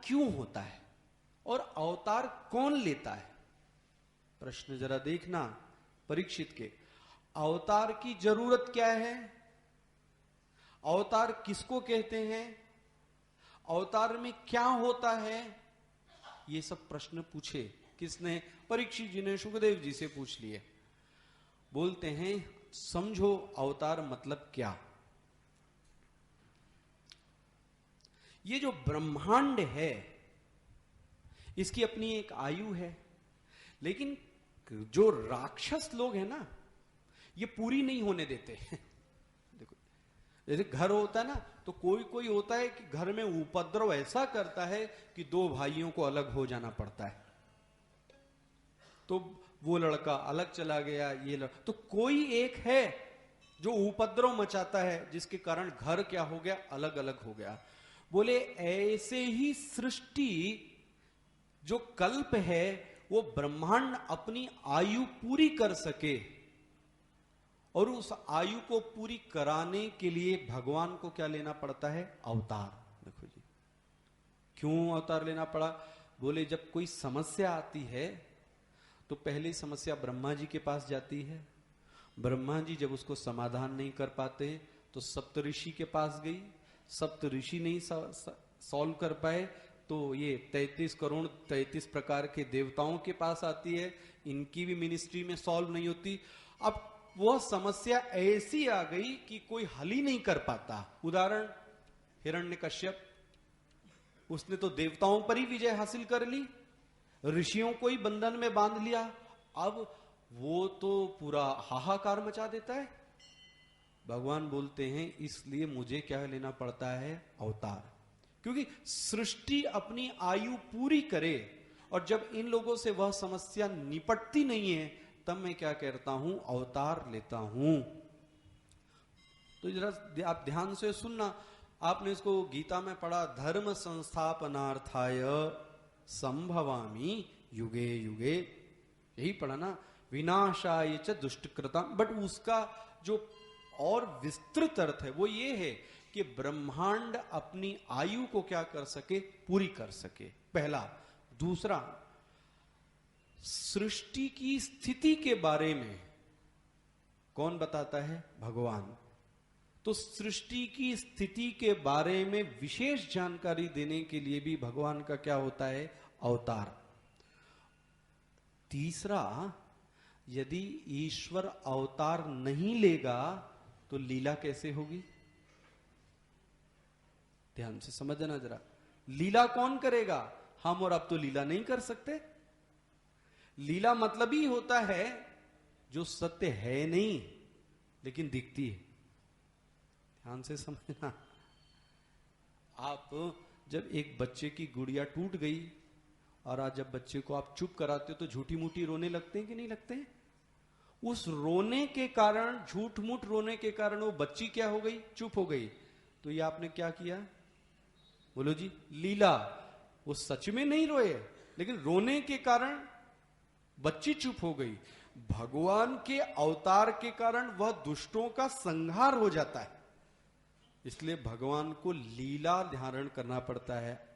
क्यों होता है और अवतार कौन लेता है? प्रश्न जरा देखना परीक्षित के। अवतार की जरूरत क्या है? अवतार किसको कहते हैं? अवतार में क्या होता है? ये सब प्रश्न पूछे। किसने? परीक्षित जी ने सुखदेव जी से पूछ लिए। बोलते हैं समझो अवतार मतलब क्या। ये जो ब्रह्मांड है इसकी अपनी एक आयु है, लेकिन जो राक्षस लोग हैं ना ये पूरी नहीं होने देते। देखो जैसे घर होता है ना, तो कोई कोई होता है कि घर में उपद्रव ऐसा करता है कि दो भाइयों को अलग हो जाना पड़ता है। तो वो लड़का अलग चला गया, तो कोई एक है जो उपद्रव मचाता है जिसके कारण घर क्या हो गया, अलग अलग हो गया। बोले ऐसे ही सृष्टि जो कल्प है वो ब्रह्मांड अपनी आयु पूरी कर सके, और उस आयु को पूरी कराने के लिए भगवान को क्या लेना पड़ता है? अवतार। देखो जी क्यों अवतार लेना पड़ा? बोले जब कोई समस्या आती है तो पहली समस्या ब्रह्मा जी के पास जाती है। ब्रह्मा जी जब उसको समाधान नहीं कर पाते तो सप्तऋषि के पास गई, सप्तऋषि नहीं सॉल्व कर पाए तो ये 33 करोड़ 33 प्रकार के देवताओं के पास आती है, इनकी भी मिनिस्ट्री में सॉल्व नहीं होती। अब वह समस्या ऐसी आ गई कि कोई हल ही नहीं कर पाता। उदाहरण हिरण्यकश्यप, उसने तो देवताओं पर ही विजय हासिल कर ली, ऋषियों को ही बंधन में बांध लिया, अब वो तो पूरा हाहाकार मचा देता है। भगवान बोलते हैं इसलिए मुझे क्या लेना पड़ता है? अवतार। क्योंकि सृष्टि अपनी आयु पूरी करे और जब इन लोगों से वह समस्या निपटती नहीं है तब मैं क्या कहता हूं? अवतार लेता हूं। तो जरा आप ध्यान से सुनना। आपने इसको गीता में पढ़ा, धर्म संस्थापनार्थाय संभवामि युगे युगे, यही पढ़ा ना, विनाशाय च दुष्टकृतम्। बट उसका जो और विस्तृत अर्थ है वो ये है कि ब्रह्मांड अपनी आयु को क्या कर सके? पूरी कर सके, पहला। दूसरा, सृष्टि की स्थिति के बारे में कौन बताता है? भगवान। तो सृष्टि की स्थिति के बारे में विशेष जानकारी देने के लिए भी भगवान का क्या होता है? अवतार। तीसरा, यदि ईश्वर अवतार नहीं लेगा तो लीला कैसे होगी? ध्यान से समझना जरा। लीला कौन करेगा? हम और अब तो लीला नहीं कर सकते। लीला मतलब ही होता है जो सत्य है नहीं लेकिन दिखती है। ध्यान से समझना। आप जब एक बच्चे की गुड़िया टूट गई और आज जब बच्चे को आप चुप कराते हो तो झूठी मूठी रोने लगते हैं कि नहीं लगते हैं? उस रोने के कारण, झूठ मूठ रोने के कारण वो बच्ची क्या हो गई? चुप हो गई। तो ये आपने क्या किया? बोलो जी, लीला। वो सच में नहीं रोए लेकिन रोने के कारण बच्ची चुप हो गई। भगवान के अवतार के कारण वह दुष्टों का संहार हो जाता है, इसलिए भगवान को लीला धारण करना पड़ता है।